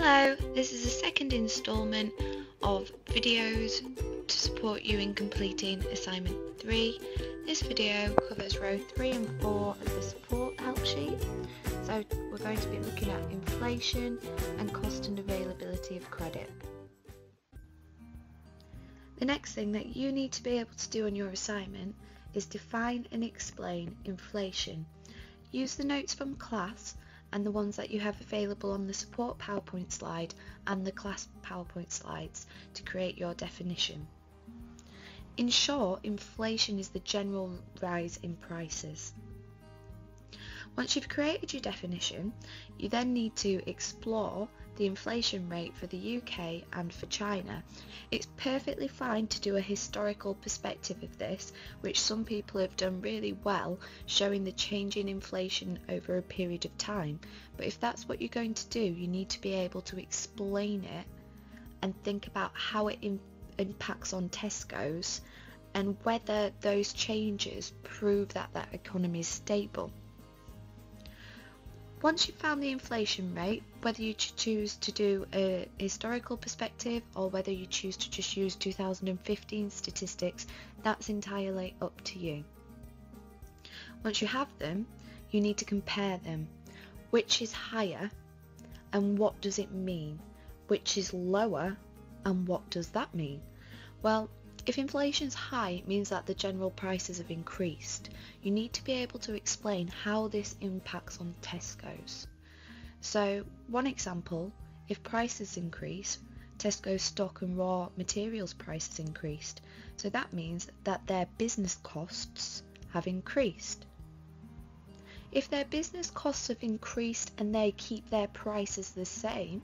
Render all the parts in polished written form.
Hello, this is the second instalment of videos to support you in completing assignment 3. This video covers row 3 and 4 of the support help sheet. So we're going to be looking at inflation and cost and availability of credit. The next thing that you need to be able to do on your assignment is define and explain inflation. Use the notes from class and the ones that you have available on the support PowerPoint slide and the class PowerPoint slides to create your definition. In short, inflation is the general rise in prices. Once you've created your definition, you then need to explore the inflation rate for the UK and for China. It's perfectly fine to do a historical perspective of this, which some people have done really well, showing the change in inflation over a period of time. But if that's what you're going to do, you need to be able to explain it and think about how it impacts on Tesco's and whether those changes prove that that economy is stable. Once you've found the inflation rate, whether you choose to do a historical perspective or whether you choose to just use 2015 statistics, that's entirely up to you. Once you have them, you need to compare them. Which is higher and what does it mean? Which is lower and what does that mean? Well, if inflation's high, it means that the general prices have increased. You need to be able to explain how this impacts on Tesco's. So, one example, if prices increase, Tesco's stock and raw materials prices increased. So that means that their business costs have increased. If their business costs have increased and they keep their prices the same,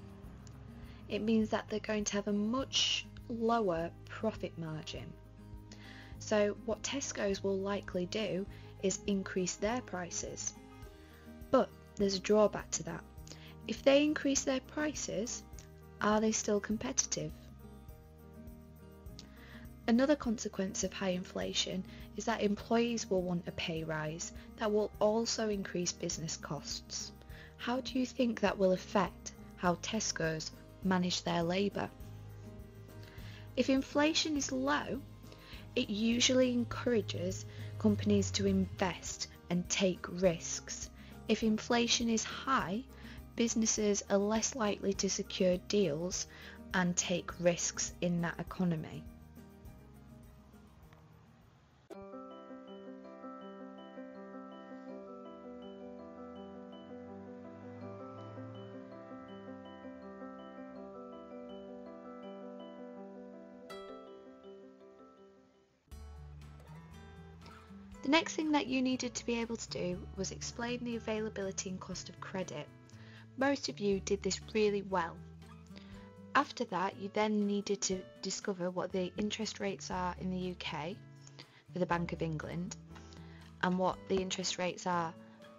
it means that they're going to have a much lower profit margin. So what Tesco's will likely do is increase their prices. But there's a drawback to that. If they increase their prices, are they still competitive? Another consequence of high inflation is that employees will want a pay rise that will also increase business costs. How do you think that will affect how Tesco's manage their labour? If inflation is low, it usually encourages companies to invest and take risks. If inflation is high, businesses are less likely to secure deals and take risks in that economy. The next thing that you needed to be able to do was explain the availability and cost of credit. Most of you did this really well. After that, you then needed to discover what the interest rates are in the UK for the Bank of England and what the interest rates are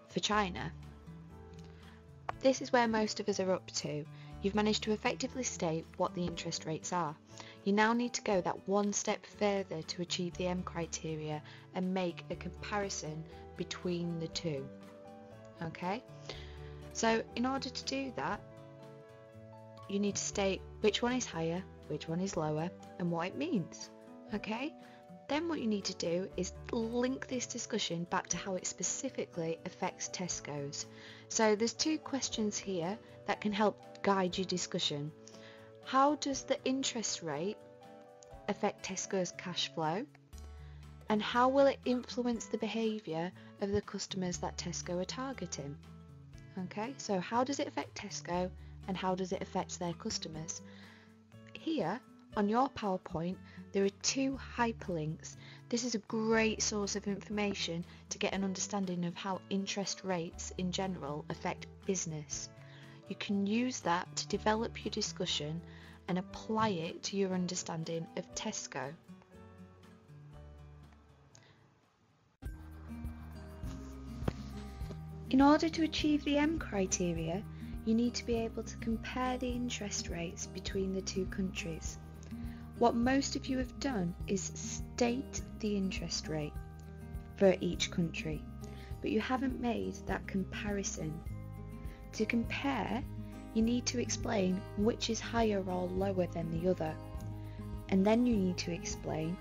for China. This is where most of us are up to. You've managed to effectively state what the interest rates are. You now need to go that one step further to achieve the M criteria and make a comparison between the two. Okay? So in order to do that, you need to state which one is higher, which one is lower, and what it means. Okay? Then what you need to do is link this discussion back to how it specifically affects Tesco's. So there's two questions here that can help guide your discussion. How does the interest rate affect Tesco's cash flow? And how will it influence the behaviour of the customers that Tesco are targeting? Okay, so how does it affect Tesco and how does it affect their customers? Here on your PowerPoint there are two hyperlinks. This is a great source of information to get an understanding of how interest rates in general affect business. You can use that to develop your discussion and apply it to your understanding of Tesco. In order to achieve the M criteria, you need to be able to compare the interest rates between the two countries. What most of you have done is state the interest rate for each country, but you haven't made that comparison. To compare, you need to explain which is higher or lower than the other. And then you need to explain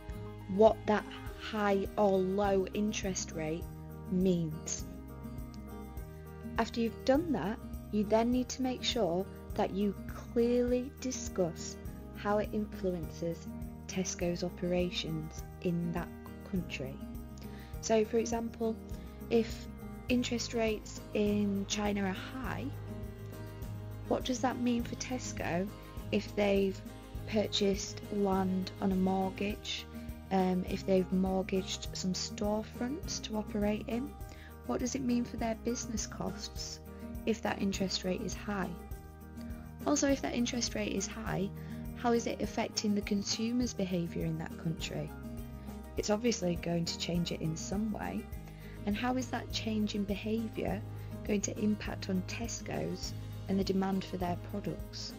what that high or low interest rate means. After you've done that, you then need to make sure that you clearly discuss how it influences Tesco's operations in that country. So for example, if interest rates in China are high, what does that mean for Tesco if they've purchased land on a mortgage, if they've mortgaged some storefronts to operate in? What does it mean for their business costs if that interest rate is high? Also, if that interest rate is high, how is it affecting the consumer's behaviour in that country? It's obviously going to change it in some way. And how is that change in behaviour going to impact on Tesco's and the demand for their products?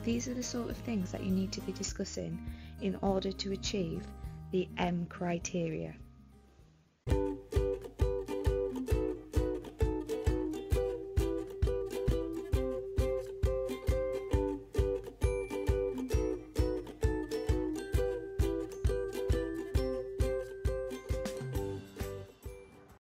These are the sort of things that you need to be discussing in order to achieve the M criteria.